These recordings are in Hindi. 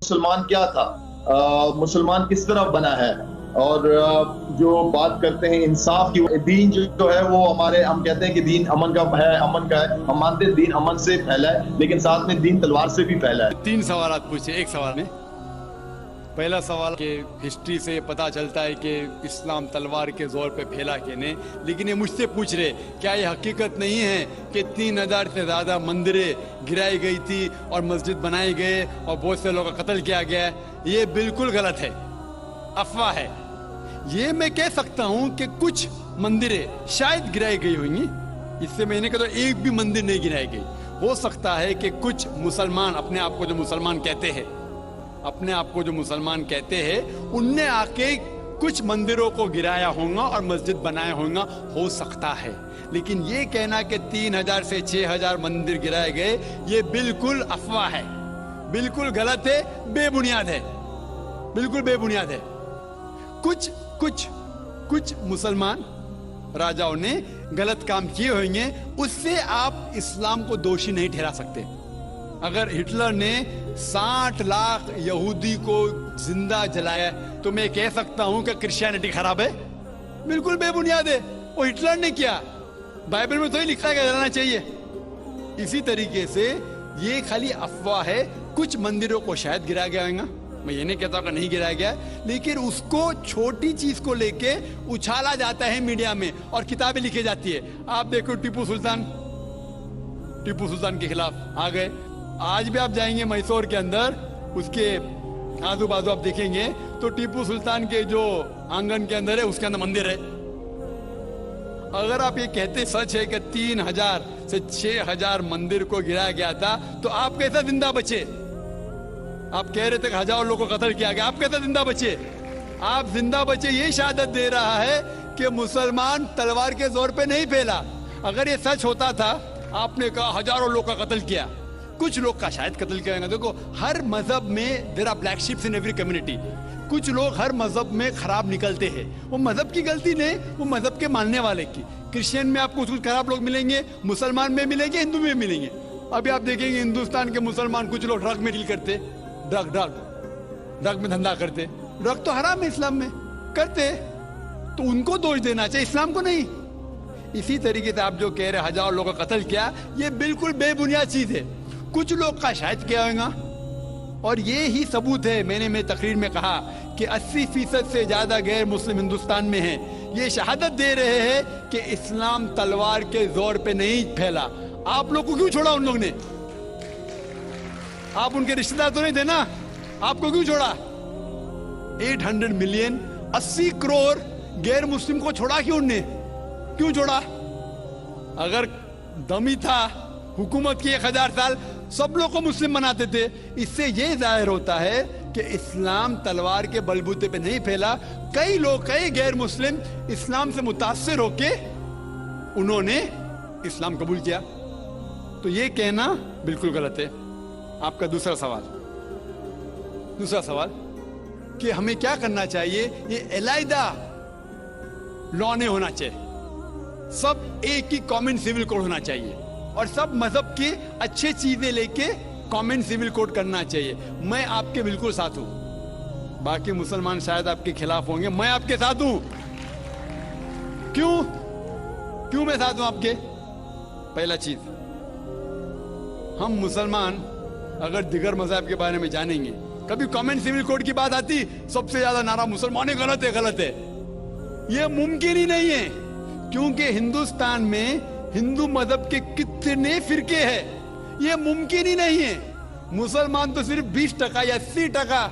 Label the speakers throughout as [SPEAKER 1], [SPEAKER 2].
[SPEAKER 1] मुसलमान क्या था, मुसलमान किस तरह बना है। और जो बात करते हैं इंसाफ की, दीन जो है वो हमारे, हम कहते हैं कि दीन अमन का है, अमन का है। हम मानते हैं दीन अमन से फैला है, लेकिन साथ में दीन तलवार से भी फैला है।
[SPEAKER 2] 3 सवाल पूछे एक सवाल में। पहला सवाल के हिस्ट्री से पता चलता है कि इस्लाम तलवार के जोर पे फैला कि नहीं, लेकिन ये मुझसे पूछ रहे क्या ये हकीकत नहीं है कि 3000 से ज़्यादा मंदिरें गिराई गई थी और मस्जिद बनाए गए और बहुत से लोगों का कत्ल किया गया। ये बिल्कुल गलत है, अफवाह है। ये मैं कह सकता हूँ कि कुछ मंदिरें शायद गिराई गई होंगी, इससे मैंने कहा तो एक भी मंदिर नहीं गिराई गई। हो सकता है कि कुछ मुसलमान अपने आप को जो मुसलमान कहते हैं, अपने आप को जो मुसलमान कहते हैं, उनने आके कुछ मंदिरों को गिराया होगा और मस्जिद बनाया होगा, हो सकता है। लेकिन ये कहना कि 3000 से 6000 मंदिर गिराए गए, ये बिल्कुल अफवाह है, बिल्कुल गलत है, बेबुनियाद है, बिल्कुल बेबुनियाद है। कुछ मुसलमान राजाओं ने गलत काम किए होंगे, उससे आप इस्लाम को दोषी नहीं ठहरा सकते। अगर हिटलर ने 60 लाख यहूदी को जिंदा जलाया तो मैं कह सकता हूं कि क्रिश्चियनिटी खराब है? बिल्कुल बेबुनियाद है, वो हिटलर ने किया। बाइबल में तो ही लिखा है कि जलाना चाहिए। इसी तरीके से ये खाली अफवाह है। कुछ मंदिरों को शायद गिराया गया होगा, मैं ये नहीं कहता कि नहीं गिराया गया, लेकिन उसको छोटी चीज को लेके उछाला जाता है मीडिया में और किताबें लिखी जाती है। आप देखो टीपू सुल्तान के खिलाफ आ गए। आज भी आप जाएंगे मैसूर के अंदर, उसके आजू बाजू आप देखेंगे तो टीपू सुल्तान के जो आंगन के अंदर है, उसके अंदर मंदिर है। अगर आप ये कहते सच है कि 3000 से 6000 मंदिर को गिराया गया था, तो आप कैसे जिंदा बचे? आप कह रहे थे कि हजारों लोगों को कत्ल किया गया, आप कैसे जिंदा बचे? आप जिंदा बचे ये शहादत दे रहा है कि मुसलमान तलवार के जोर पे नहीं फैला। अगर ये सच होता था, आपने कहा हजारों लोग का कत्ल किया, कुछ लोग का शायद कत्ल किया। देखो, हर मजहब में there are black ships in every community. कुछ लोग हर मजहब में खराब निकलते हैं, वो मजहब की गलती नहीं, वो मजहब के मानने वाले की। क्रिश्चियन में आपको कुछ खराब लोग मिलेंगे, मुसलमान में मिलेंगे, हिंदू में मिलेंगे। अभी आप देखेंगे हिंदुस्तान के मुसलमान, कुछ लोग ड्रग में डील करते, ड्रग में धंधा करते। ड्रग तो हराम है इस्लाम में, करते तो उनको दोष देना चाहिए, इस्लाम को नहीं। इसी तरीके से आप जो कह रहे हजारों लोगों का कत्ल किया, ये बिल्कुल बेबुनियाद चीज है। कुछ लोग का शायद किया होगा, और ये ही सबूत है। मैंने मेरी तकरीर में कहा कि 80% से ज्यादा गैर मुस्लिम हिंदुस्तान में हैं। ये शहादत दे रहे हैं कि इस्लाम तलवार के जोर पे नहीं फैला। आप लोग को क्यों छोड़ा उन लोग ने? आप उनके रिश्तेदार तो नहीं थे ना, आपको क्यों छोड़ा? 800 मिलियन 80 करोड़ गैर मुस्लिम को छोड़ा क्यों उनने? क्यों छोड़ा? अगर दमी था हुकूमत की 1000 साल, सब लोग को मुस्लिम बनाते थे। इससे यह जाहिर होता है कि इस्लाम तलवार के बलबूते पे नहीं फैला। कई लोग, कई गैर मुस्लिम इस्लाम से मुतासिर होके उन्होंने इस्लाम कबूल किया। तो यह कहना बिल्कुल गलत है। आपका दूसरा सवाल कि हमें क्या करना चाहिए? ये अलग लॉ नहीं होना चाहिए, सब एक ही कॉमन सिविल कोड होना चाहिए, और सब मजहब की अच्छी चीजें लेके कॉमन सिविल कोड करना चाहिए। मैं आपके बिल्कुल साथ हूं। बाकी मुसलमान शायद आपके खिलाफ होंगे, मैं आपके साथ हूं। क्यों मैं साथ हूं आपके? पहला चीज, हम मुसलमान अगर दिगर मजहब के बारे में जानेंगे, कभी कॉमन सिविल कोड की बात आती, सबसे ज्यादा नारा मुसलमान गलत है। यह मुमकिन ही नहीं है, क्योंकि हिंदुस्तान में हिंदू मजहब के कितने फिरके हैं, यह मुमकिन ही नहीं है। मुसलमान तो सिर्फ 20% या 80%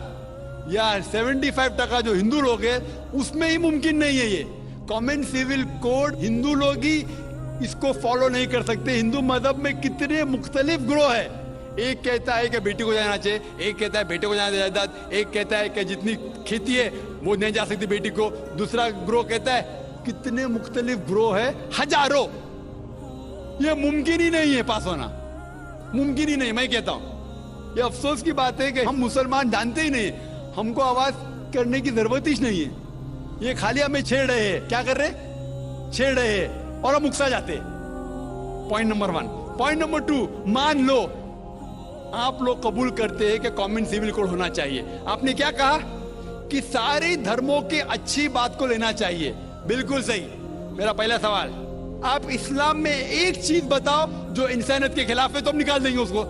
[SPEAKER 2] या 75% जो हिंदू लोग हैं, उसमें ही मुमकिन नहीं है। ये कॉमन सिविल कोड हिंदू लोग ही इसको फॉलो नहीं कर सकते। हिंदू मजहब में कितने मुख्तलिफ ग्रोह है। एक कहता है कि बेटी को जाना चाहिए, एक कहता है बेटे को जाना जायदाद, एक कहता है कि जितनी खेती है वो नहीं जा सकती बेटी को, दूसरा ग्रोह कहता है। कितने मुख्तलिफ ग्रोह है, हजारों। ये मुमकिन ही नहीं है पास होना, मुमकिन ही नहीं। मैं कहता हूं, ये अफसोस की बात है कि हम मुसलमान जानते ही नहीं, हमको आवाज करने की जरूरत ही नहीं है। ये खाली हमें छेड़ रहे हैं। क्या कर रहे? छेड़ रहे हैं और हम उकसा जाते। Point number 1। पॉइंट नंबर 2, मान लो आप लोग कबूल करते हैं कि कॉमन सिविल कोड होना चाहिए। आपने क्या कहा कि सारे धर्मों के अच्छी बात को लेना चाहिए। बिल्कुल सही। मेरा पहला सवाल, आप इस्लाम में एक चीज बताओ जो इंसानियत के खिलाफ है, तो हम निकाल देंगे उसको।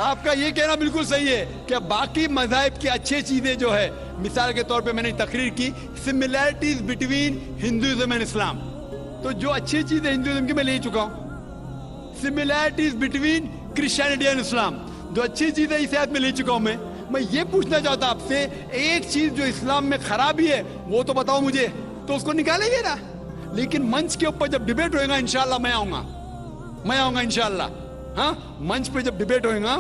[SPEAKER 2] आपका ये कहना बिल्कुल सही है कि बाकी मज़ाहिब की अच्छी चीजें जो है, मिसाल के तौर पे मैंने तकरीर की similarities between Hinduism and Islam, तो जो अच्छी चीजें हिंदुइज्म की मैं ले चुका हूं। Similarities between Christianity and Islam, जो अच्छी चीजें इस आयत में ले चुका हूं। मैं ये पूछना चाहता आपसे, एक चीज जो इस्लाम में खराबी है वो तो बताओ मुझे, तो उसको निकालेंगे ना। लेकिन मंच के ऊपर जब डिबेट होएगा इंशाल्लाह मैं आऊंगा इंशाल्लाह। हाँ, मंच पे जब डिबेट होएगा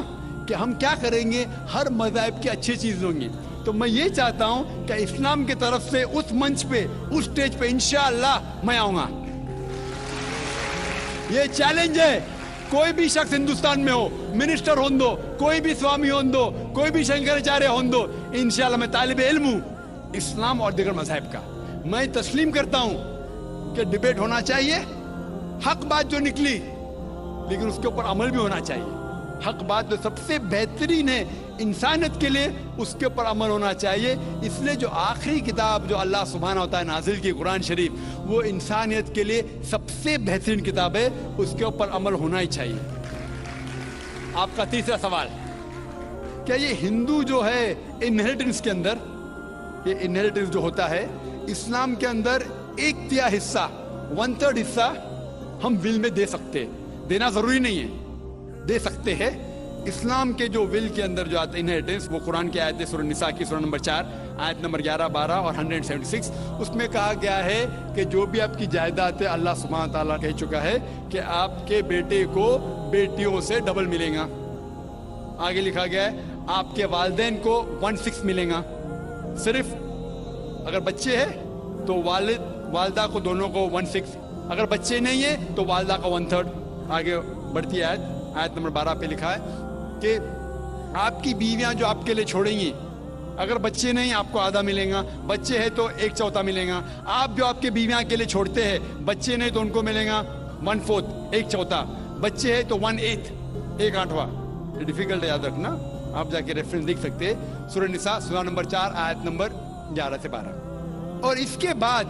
[SPEAKER 2] कि हम क्या करेंगे, हर मज़हब की अच्छी चीज होंगी। तो मैं ये चाहता हूं कि इस्लाम की तरफ से उस मंच पे, उस स्टेज पे इंशाल्लाह मैं आऊंगा। ये चैलेंज है। कोई भी शख्स हिंदुस्तान में हो, मिनिस्टर हों दो, कोई भी स्वामी हों दो, कोई भी शंकराचार्य हों दो, इंशाल्लाह मैं तालिब इल्म हूं इस्लाम और दीगर मज़हब का। मैं तस्लीम करता हूं कि डिबेट होना चाहिए, हक बात जो निकली, लेकिन उसके ऊपर अमल भी होना चाहिए। हक बात जो सबसे बेहतरीन है इंसानियत के लिए, उसके ऊपर अमल होना चाहिए। इसलिए जो आखिरी किताब जो अल्लाह सुब्हानहू व तआला नाजिल की कुरान शरीफ, वो इंसानियत के लिए सबसे बेहतरीन किताब है, उसके ऊपर अमल होना ही चाहिए। आपका तीसरा सवाल, क्या ये हिंदू जो है इनहेरिटेंस के अंदर, ये इनहेरिटेंस जो होता है इस्लाम के अंदर, 1/3 हिस्सा, 1/3 हिस्सा हम विल में दे सकते हैं। देना जरूरी नहीं है, दे सकते हैं। इस्लाम के जो विल के अंदर जो आता है इनहेरिटेंस, वो कुरान की आयत है सूरह निसा की सूरह नंबर 4 आयत नंबर 11, 12 और 176। उसमें कहा गया है कि जो भी आपकी जायदाद है, अल्लाह सुब्हानहू व तआला कह चुका है कि आपके बेटे को बेटियों से डबल मिलेगा। आगे लिखा गया है आपके वालिदैन को 1/6 मिलेगा। सिर्फ अगर बच्चे हैं तो वालिदा को दोनों को 1/6, अगर बच्चे नहीं है तो वालिदा का 1/3। आगे बढ़ती है आयत नंबर 12 पे लिखा है कि आपकी बीवियां जो आपके लिए छोड़ेंगी, अगर बच्चे नहीं आपको आधा मिलेगा, बच्चे हैं तो 1/4 मिलेगा। आप जो आपके बीवियां के लिए छोड़ते हैं, बच्चे नहीं तो उनको मिलेगा 1/4, 1/4। बच्चे हैं तो 1/8, 1/8। डिफिकल्ट है याद रखना, आप जाके रेफरेंस देख सकते हैं, सूरह निसा सूरह नंबर 4 आयत नंबर 11 से 12। और इसके बाद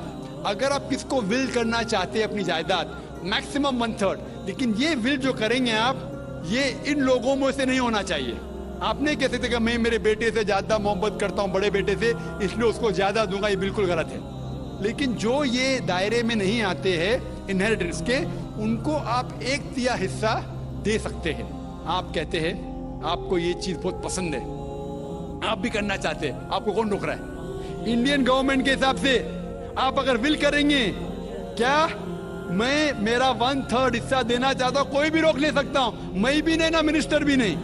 [SPEAKER 2] अगर आप किसको विल करना चाहते हैं अपनी जायदाद, मैक्सिमम 1/3। लेकिन ये विल जो करेंगे आप, ये इन लोगों में से नहीं होना चाहिए। आपने कहते थे कि मैं मेरे बेटे से ज्यादा मोहब्बत करता हूं, बड़े बेटे से, इसलिए उसको ज्यादा दूंगा, ये बिल्कुल गलत है। लेकिन जो ये दायरे में नहीं आते हैं इनहेरिटेंस के, उनको आप 1/3 हिस्सा दे सकते हैं। आप कहते हैं आपको ये चीज बहुत पसंद है, आप भी करना चाहते हैं, आपको कौन रोक रहा है? इंडियन गवर्नमेंट के हिसाब से आप अगर विल करेंगे, क्या मैं मेरा 1/3 हिस्सा देना चाहता हूं, कोई भी रोक ले सकता हूं, मैं भी नहीं ना मिनिस्टर भी नहीं।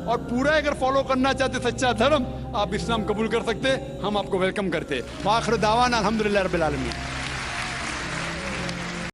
[SPEAKER 2] और पूरा अगर फॉलो करना चाहते सच्चा धर्म, आप इस्लाम कबूल कर सकते, हम आपको वेलकम करते। आखिर दावाना अल्हम्दुलिल्लाह रब्बिल आलमीन।